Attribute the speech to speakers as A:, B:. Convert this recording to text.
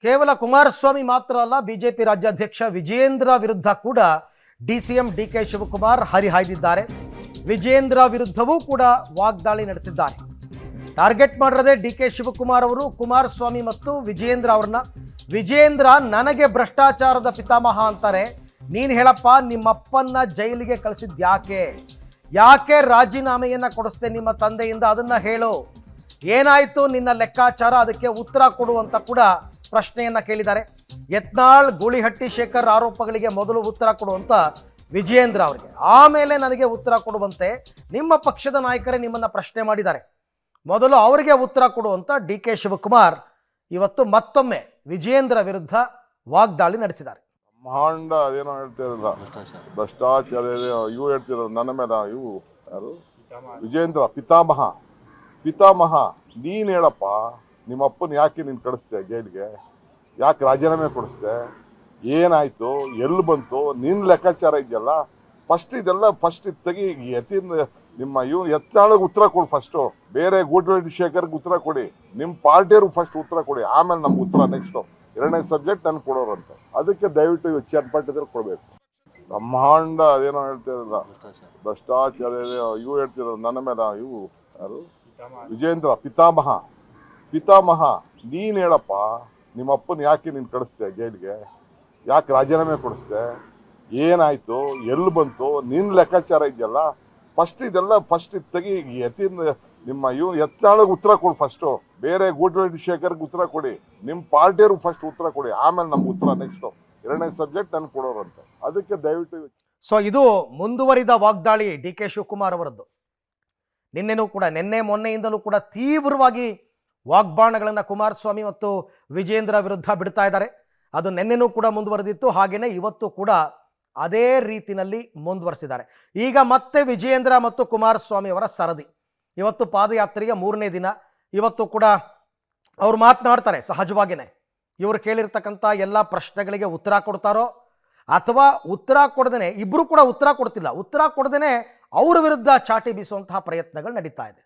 A: ಕೇವಲ ಕುಮಾರಸ್ವಾಮಿ ಮಾತ್ರ ಅಲ್ಲ, ಬಿಜೆಪಿ ರಾಜ್ಯಾಧ್ಯಕ್ಷ ವಿಜೇಂದ್ರ ವಿರುದ್ಧ ಕೂಡ ಡಿಸಿಎಂ ಡಿಕೆ ಶಿವಕುಮಾರ್ ಹರಿಹಾಯ್ದಿದ್ದಾರೆ. ವಿಜೇಂದ್ರ ವಿರುದ್ಧವೂ ಕೂಡ ವಾಗ್ದಾಳಿ ನಡೆಸಿದ್ದಾರೆ. ಟಾರ್ಗೆಟ್ ಮಾಡಿರದೆ ಡಿಕೆ ಶಿವಕುಮಾರ್ ಅವರು ಕುಮಾರಸ್ವಾಮಿ ಮತ್ತು ವಿಜೇಂದ್ರ ಅವ್ರನ್ನ. ವಿಜೇಂದ್ರ ನನಗೆ ಭ್ರಷ್ಟಾಚಾರದ ಪಿತಾಮಹ ಅಂತಾರೆ. ನೀನು ಹೇಳಪ್ಪ, ನಿಮ್ಮಪ್ಪನ್ನ ಜೈಲಿಗೆ ಕಳಿಸಿದ್ ಯಾಕೆ ರಾಜೀನಾಮೆಯನ್ನ ಕೊಡಿಸ್ದೆ ನಿಮ್ಮ ತಂದೆಯಿಂದ, ಅದನ್ನ ಹೇಳು. ಏನಾಯ್ತು ನಿನ್ನ ಲೆಕ್ಕಾಚಾರ, ಅದಕ್ಕೆ ಉತ್ತರ ಕೊಡುವಂತ ಕೂಡ ಪ್ರಶ್ನೆಯನ್ನ ಕೇಳಿದ್ದಾರೆ. ಯತ್ನಾಳ್ ಗೂಳಿಹಟ್ಟಿ ಶೇಖರ್ ಆರೋಪಗಳಿಗೆ ಮೊದಲು ಉತ್ತರ ಕೊಡುವಂತ ವಿಜಯೇಂದ್ರ ಅವರಿಗೆ, ಆಮೇಲೆ ನನಗೆ ಉತ್ತರ ಕೊಡುವಂತೆ ನಿಮ್ಮ ಪಕ್ಷದ ನಾಯಕರೇ ನಿಮ್ಮನ್ನ ಪ್ರಶ್ನೆ ಮಾಡಿದ್ದಾರೆ. ಮೊದಲು ಅವರಿಗೆ ಉತ್ತರ ಕೊಡುವಂತ ಡಿ ಕೆ ಶಿವಕುಮಾರ್ ಇವತ್ತು ಮತ್ತೊಮ್ಮೆ ವಿಜಯೇಂದ್ರ ವಿರುದ್ಧ ವಾಗ್ದಾಳಿ ನಡೆಸಿದ್ದಾರೆ.
B: ಬ್ರಹ್ಮಾಂಡ ಅದೇನೋ ಹೇಳ್ತಿರಲ್ಲ, ಭ್ರಷ್ಟಾಚಾರ ಇವು ಹೇಳ್ತಿರ ನನ್ನ ಮೇಲೆ. ಇವು ಯಾರು? ವಿಜೇಂದ್ರ ಪಿತಾಮಹ ನೀನ್ ಹೇಳಪ್ಪ, ನಿಮ್ಮ ಅಪ್ಪನ ಯಾಕೆ ನೀನು ಕಳಿಸ್ದೆ ಜೈಲಿಗೆ? ಯಾಕೆ ರಾಜೀನಾಮೆ ಕೊಡಿಸ್ದೆ? ಏನಾಯ್ತು? ಎಲ್ಲಿ ಬಂತು? ನಿನ್ನ ಲೆಕ್ಕಾಚಾರ ಇದೆಯಲ್ಲ, ಫಸ್ಟ್ ತೆಗಿ. ನಿಮ್ಮ ಯತ್ನಾಳಿಗೆ ಉತ್ತರ ಕೊಡು ಫಸ್ಟು. ಬೇರೆ ಗೂಳಿಹಟ್ಟಿ ಶೇಖರ್ಗೆ ಉತ್ತರ ಕೊಡಿ. ನಿಮ್ಮ ಪಾರ್ಟಿಯವ್ರಿಗೆ ಫಸ್ಟ್ ಉತ್ತರ ಕೊಡಿ, ಆಮೇಲೆ ನಮ್ಗೆ ಉತ್ತರ ನೆಕ್ಸ್ಟು. ಎರಡನೇ ಸಬ್ಜೆಕ್ಟ್ ನನ್ಗೆ ಕೊಡೋರಂತೆ. ಅದಕ್ಕೆ ದಯವಿಟ್ಟು ಚರ್ಪಟ್ಟಿದ್ರೆ ಕೊಡಬೇಕು. ಬ್ರಹ್ಮಾಂಡ ಅದೇನೋ ಹೇಳ್ತಿರಲ್ಲ, ಭ್ರಷ್ಟಾಚಾರ ಇವು ಹೇಳ್ತಿರ ನನ್ನ ಮೇಲೆ. ಇವು ಯಾರು? ವಿಜೇಂದ್ರ ಪಿತಾಮಹ ನೀನ್ ಹೇಳಪ್ಪ, ನಿಮ್ಮ ಅಪ್ಪನ ಯಾಕೆ ನೀನು ಕಳಿಸ್ದೆ ಜೈಲಿಗೆ? ಯಾಕೆ ರಾಜೀನಾಮೆ ಕೊಡಿಸ್ದೆ? ಏನಾಯ್ತು? ಎಲ್ಲಿ ಬಂತು? ನಿನ್ನ ಲೆಕ್ಕಾಚಾರ ಇದೆಯಲ್ಲ, ಫಸ್ಟ್ ತೆಗಿ. ನಿಮ್ಮ ಯತ್ನಾಳಿಗೆ ಉತ್ತರ ಕೊಡು ಫಸ್ಟು. ಬೇರೆ ಗೂಳಿಹಟ್ಟಿ ಶೇಖರ್ಗೆ ಉತ್ತರ ಕೊಡಿ. ನಿಮ್ಮ ಪಾರ್ಟಿಯವ್ರಿಗೆ ಫಸ್ಟ್ ಉತ್ತರ ಕೊಡಿ, ಆಮೇಲೆ ನಮ್ಗೆ ಉತ್ತರ ನೆಕ್ಸ್ಟು. ಎರಡನೇ ಸಬ್ಜೆಕ್ಟ್ ನನ್ಗೆ ಕೊಡೋರಂತೆ. ಅದಕ್ಕೆ ದಯವಿಟ್ಟು.
A: ಸೊ ಇದು ಮುಂದುವರಿದ ವಾಗ್ದಾಳಿ ಡಿ ಕೆ ಶಿವಕುಮಾರ್ ಅವರದ್ದು. ನಿನ್ನೆ ಮೊನ್ನೆಯಿಂದಲೂ ಕೂಡ ತೀವ್ರವಾಗಿ ವಾಗ್ಬಾಣಗಳನ್ನು ಕುಮಾರಸ್ವಾಮಿ ಮತ್ತು ವಿಜೇಂದ್ರ ವಿರುದ್ಧ ಬಿಡ್ತಾ ಇದ್ದಾರೆ. ಅದು ನಿನ್ನೆನೂ ಕೂಡ ಮುಂದುವರೆದಿತ್ತು, ಹಾಗೆಯೇ ಇವತ್ತು ಕೂಡ ಅದೇ ರೀತಿಯಲ್ಲಿ ಮುಂದುವರಿಸಿದ್ದಾರೆ. ಈಗ ಮತ್ತೆ ವಿಜೇಂದ್ರ ಮತ್ತು ಕುಮಾರಸ್ವಾಮಿ ಅವರ ಸರದಿ. ಇವತ್ತು ಪಾದಯಾತ್ರೆಯ 3ನೇ ದಿನ. ಇವತ್ತು ಕೂಡ ಅವ್ರು ಮಾತನಾಡ್ತಾರೆ ಸಹಜವಾಗಿಯೇ. ಇವರು ಕೇಳಿರ್ತಕ್ಕಂಥ ಎಲ್ಲ ಪ್ರಶ್ನೆಗಳಿಗೆ ಉತ್ತರ ಕೊಡ್ತಾರೋ ಅಥವಾ ಉತ್ತರ ಕೊಡದೇನೆ, ಇಬ್ಬರು ಕೂಡ ಉತ್ತರ ಕೊಡ್ತಿಲ್ಲ, ಉತ್ತರ ಕೊಡದೇನೆ ಅವರ ವಿರುದ್ಧ ಚಾಟಿ ಬೀಸುವಂತಹ ಪ್ರಯತ್ನಗಳು ನಡೀತಾ ಇದೆ.